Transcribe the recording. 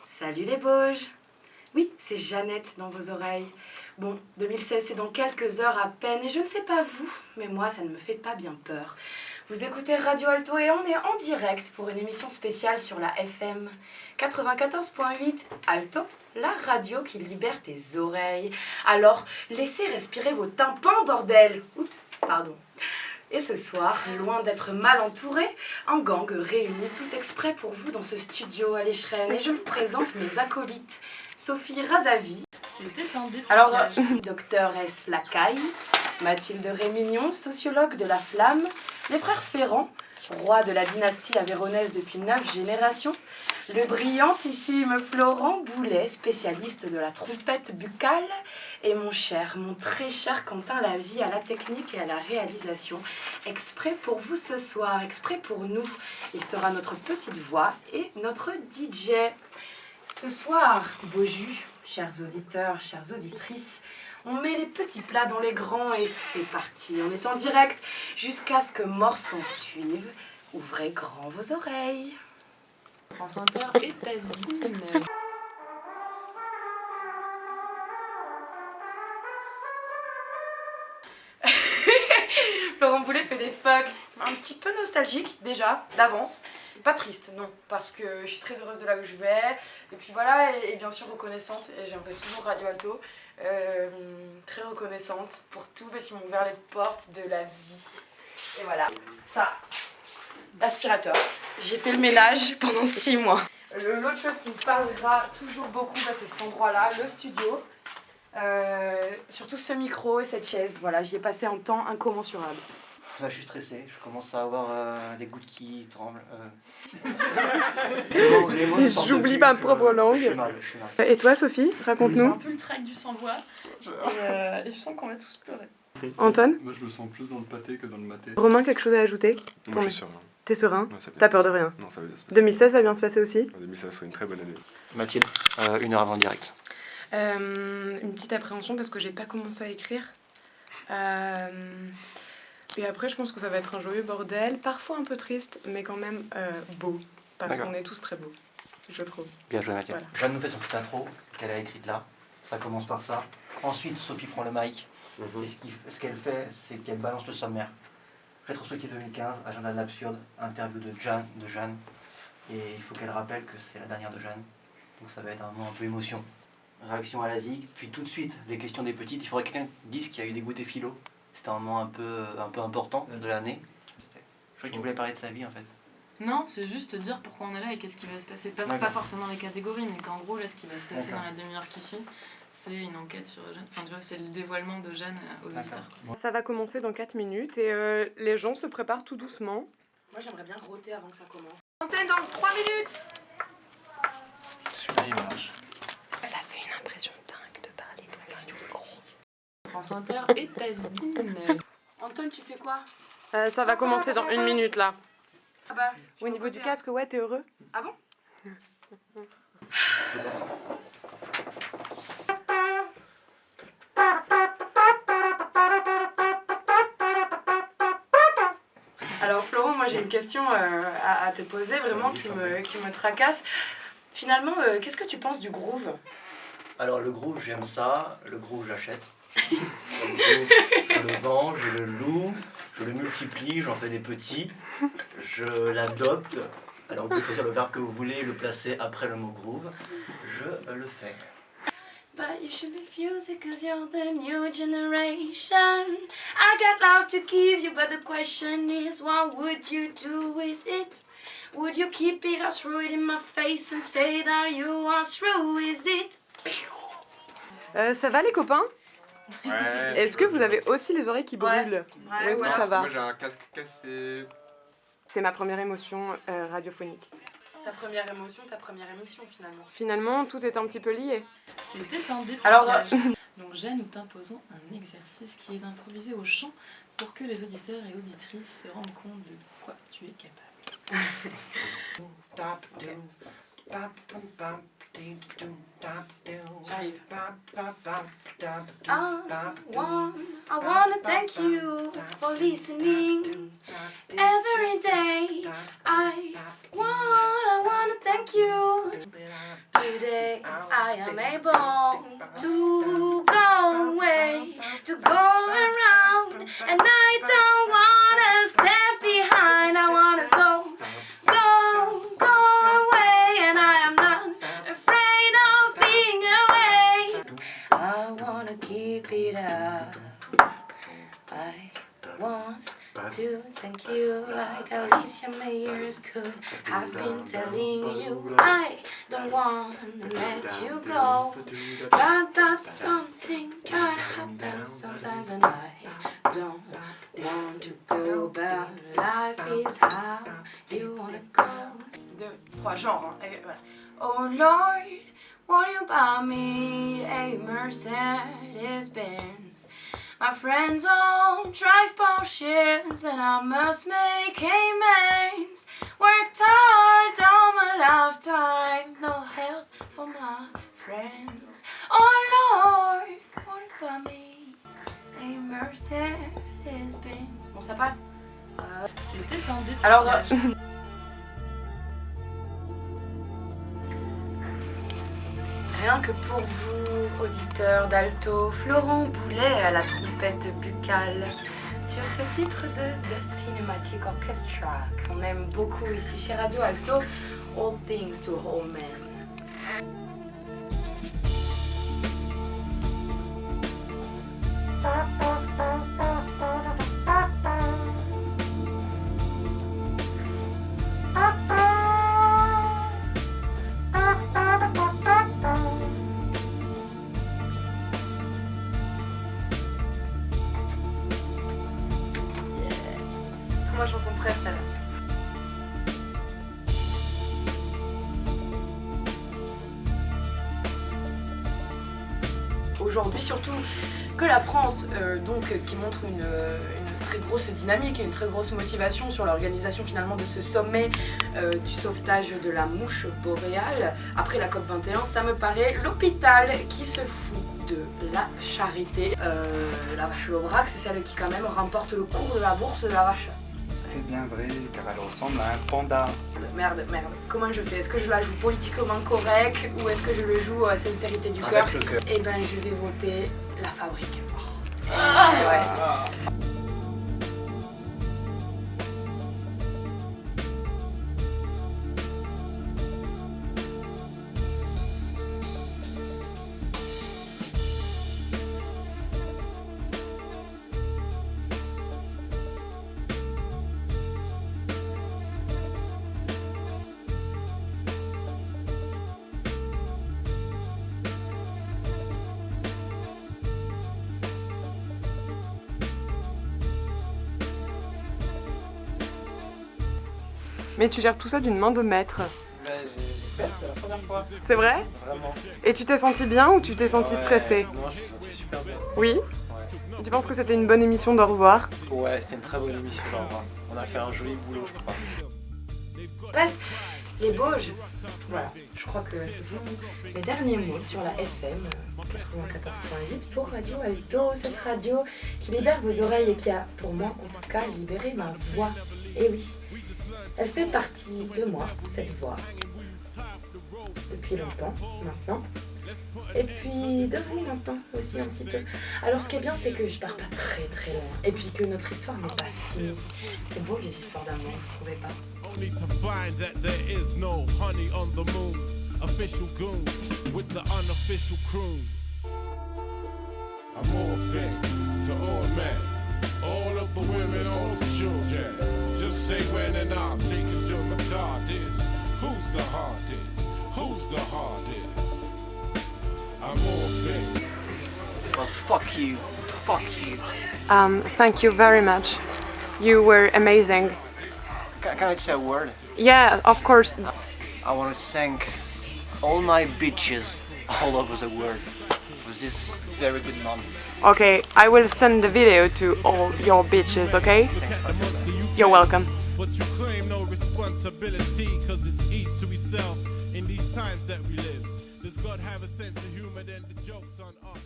Salut les Bauges. Oui, c'est Jeannette dans vos oreilles. Bon, 2016 c'est dans quelques heures à peine et je ne sais pas vous, mais moi ça ne me fait pas bien peur. Vous écoutez Radio Alto et on est en direct pour une émission spéciale sur la FM 94.8 Alto, la radio qui libère tes oreilles. Alors, laissez respirer vos tympans, bordel. Oups, pardon. Et ce soir, loin d'être mal entouré, un gang réuni tout exprès pour vous dans ce studio à l'Écheren. Et je vous présente mes acolytes. Sophie Razavi. C'était un dépucelage. Alors, Docteur S. Lacaille, Mathilde Rémignon, sociologue de la Flamme, les frères Ferrand, roi de la dynastie avéronaise depuis 9 générations, le brillantissime Florent Boulet, spécialiste de la trompette buccale, et mon très cher Quentin Lavie à la technique et à la réalisation, exprès pour vous ce soir, exprès pour nous. Il sera notre petite voix et notre DJ. Ce soir, beau jus, chers auditeurs, chères auditrices, on met les petits plats dans les grands et c'est parti. On est en direct jusqu'à ce que mort s'en suive. Ouvrez grand vos oreilles. France Inter et Tazine. Florent Boulet fait des fucks un petit peu nostalgiques déjà, d'avance. Pas triste, non, parce que je suis très heureuse de là où je vais. Et puis voilà, et bien sûr reconnaissante, et j'aimerais toujours Radio Alto. Très reconnaissante pour tout, parce qu'ils m'ont ouvert les portes de la vie. Et voilà, ça, l'aspirateur. J'ai fait le ménage pendant 6 mois. L'autre chose qui me parlera toujours beaucoup, bah, c'est cet endroit-là, le studio. Surtout ce micro et cette chaise, voilà, j'y ai passé un temps incommensurable. Là, je suis stressé, je commence à avoir des gouttes qui tremblent. J'oublie ma propre langue. Je suis mal. Et toi, Sophie, C'est raconte-nous. un peu le track du sans-voix. Et je sens qu'on va tous pleurer. Antoine, Moi je me sens plus dans le pâté que dans le maté. Romain, quelque chose à ajouter? Moi je suis serein. T'es serein? Ouais, ça va bien T'as peur se de rien? Non, ça va bien se passer. 2016 va bien se passer aussi? 2016 serait une très bonne année. Mathilde, 1 heure avant le direct. Une petite appréhension parce que j'ai pas commencé à écrire. Et après, je pense que ça va être un joyeux bordel, parfois un peu triste, mais quand même beau. Parce D'accord. qu'on est tous très beaux, je trouve. Bien joué, Mathilde. Voilà. Jeanne nous fait son petite intro qu'elle a écrite là. Ça commence par ça. Ensuite, Sophie prend le mic. Et ce qu'elle fait, c'est qu'elle balance le sommaire. Rétrospective 2015, agenda de l'absurde, interview de Jeanne. Et il faut qu'elle rappelle que c'est la dernière de Jeanne. Donc ça va être un moment un peu émotion. Réaction à la zig. Puis tout de suite, les questions des petites. Il faudrait que quelqu'un dise qu'il y a eu des goûters philo. C'était un moment un peu important de l'année. Je crois que tu voulais parler de sa vie en fait. Non, c'est juste dire pourquoi on est là et qu'est-ce qui va se passer. Pas forcément les catégories, mais qu'en gros, là, ce qui va se passer dans la demi-heure qui suit, c'est une enquête sur Jeanne. Enfin, tu vois, c'est le dévoilement de Jeanne aux auditeurs. Ça va commencer dans 4 minutes et les gens se préparent tout doucement. Moi j'aimerais bien roter avant que ça commence. Antenne dans 3 minutes. Celui-là il marche. Ça fait une impression dingue de parler dans un micro. France Inter et Tazine. Antoine, tu fais quoi? Ça va commencer dans 1 minute là. Ah bah, Au niveau du casque, ouais, t'es heureux? Ah bon? Alors Florent, moi j'ai une question à te poser vraiment qui me tracasse. Finalement, qu'est-ce que tu penses du groove? Alors le groove j'aime ça, le groove j'achète. Le groove, je le vends, je le loue, je le multiplie, j'en fais des petits, je l'adopte. Alors vous pouvez choisir le verbe que vous voulez et le placer après le mot groove. Je le fais. But you should refuse it cause you're the new generation. I got love to give you, but the question is, what would you do with it? Would you keep it or throw it in my face and say that you are through with it? Ça va les copains? Ouais. Est-ce que vous avez aussi les oreilles qui brûlent? Ou est-ce que ça va? Moi j'ai un casque cassé. C'est ma première émotion radiophonique. Ta première émotion, ta première émission finalement. Finalement, tout est un petit peu lié. C'était un dépucelage. Alors, Donc Jeanne, nous t'imposons un exercice qui est d'improviser au chant pour que les auditeurs et auditrices se rendent compte de quoi tu es capable. J'arrive. I wanna thank you for listening every day. I wanna thank you. today I am able to go away, to go around, and I don't wanna step behind. I wanna go away, and I am not afraid of being away. I wanna keep it up. I want to thank you like Alicia Mayers could. I've been telling you I don't want to let you go, but that's something that happens sometimes, and I don't want to go, but life is how you wanna go. 2, 3 genres, hein, et voilà. Oh Lord, won't you buy me a Mercedes-Benz? My friends all drive Porsches and I must make amends. Worked hard all my lifetime, no help for my friends. Oh Lord, won't you buy me a Mercedes-Benz? Bon, ça passe. C'était un dépistage. Alors, rien que pour vous, auditeurs d'alto, Florent Boulet à la trompette buccale sur ce titre de The Cinematic Orchestra qu'on aime beaucoup ici chez Radio Alto, All Things to All Men. Ma chanson préf, celle-là. Aujourd'hui, surtout que la France, qui montre une très grosse dynamique et une très grosse motivation sur l'organisation finalement de ce sommet du sauvetage de la mouche boréale après la COP21, ça me paraît l'hôpital qui se fout de la charité. La vache Lobrac, c'est celle qui quand même remporte le cours de la bourse de la vache. C'est bien vrai, car elle ressemble à un panda. Merde. Comment je fais? Est-ce que je la joue politiquement correct ou est-ce que je le joue sincérité du cœur? Avec le cœur. Eh ben, je vais voter La Fabrique. Ouais. Mais tu gères tout ça d'une main de maître. J'espère, c'est la première fois. C'est vrai? Vraiment. Et tu t'es senti bien ou tu t'es senti stressé? Non, je me suis senti super bien. Oui? Ouais. Tu penses que c'était une bonne émission d'au revoir? Ouais, c'était une très bonne émission d'au revoir. On a fait un joli boulot, je crois. Bref, les Bauges, voilà, je crois que ce sont mes derniers mots sur la FM 94.8 pour Radio Alto, cette radio qui libère vos oreilles et qui a, pour moi en tout cas, libéré ma voix. Et oui, elle fait partie de moi, cette voix, depuis longtemps maintenant. Et puis de vous maintenant aussi un petit peu. Alors ce qui est bien, c'est que je pars pas très loin. Et puis que notre histoire n'est pas finie. C'est beau les histoires d'amour, vous trouvez pas? Only to find that there is no honey on the moon. Official goon with the unofficial crew. I'm all things to all men. All of the women, all the children. Just say when and I'll take it till my time is. Who's the hardest? Who's the hardest? I'm all things. Well, fuck you. Fuck you. Thank you very much. You were amazing. Can I say a word? Yeah, of course. I want to thank all my bitches all over the world for this very good moment. Okay, I will send the video to all your bitches, okay? You're welcome. But you claim no responsibility, cause it's each to himself in these times that we live. Does God have a sense of humor? Then the joke's on us.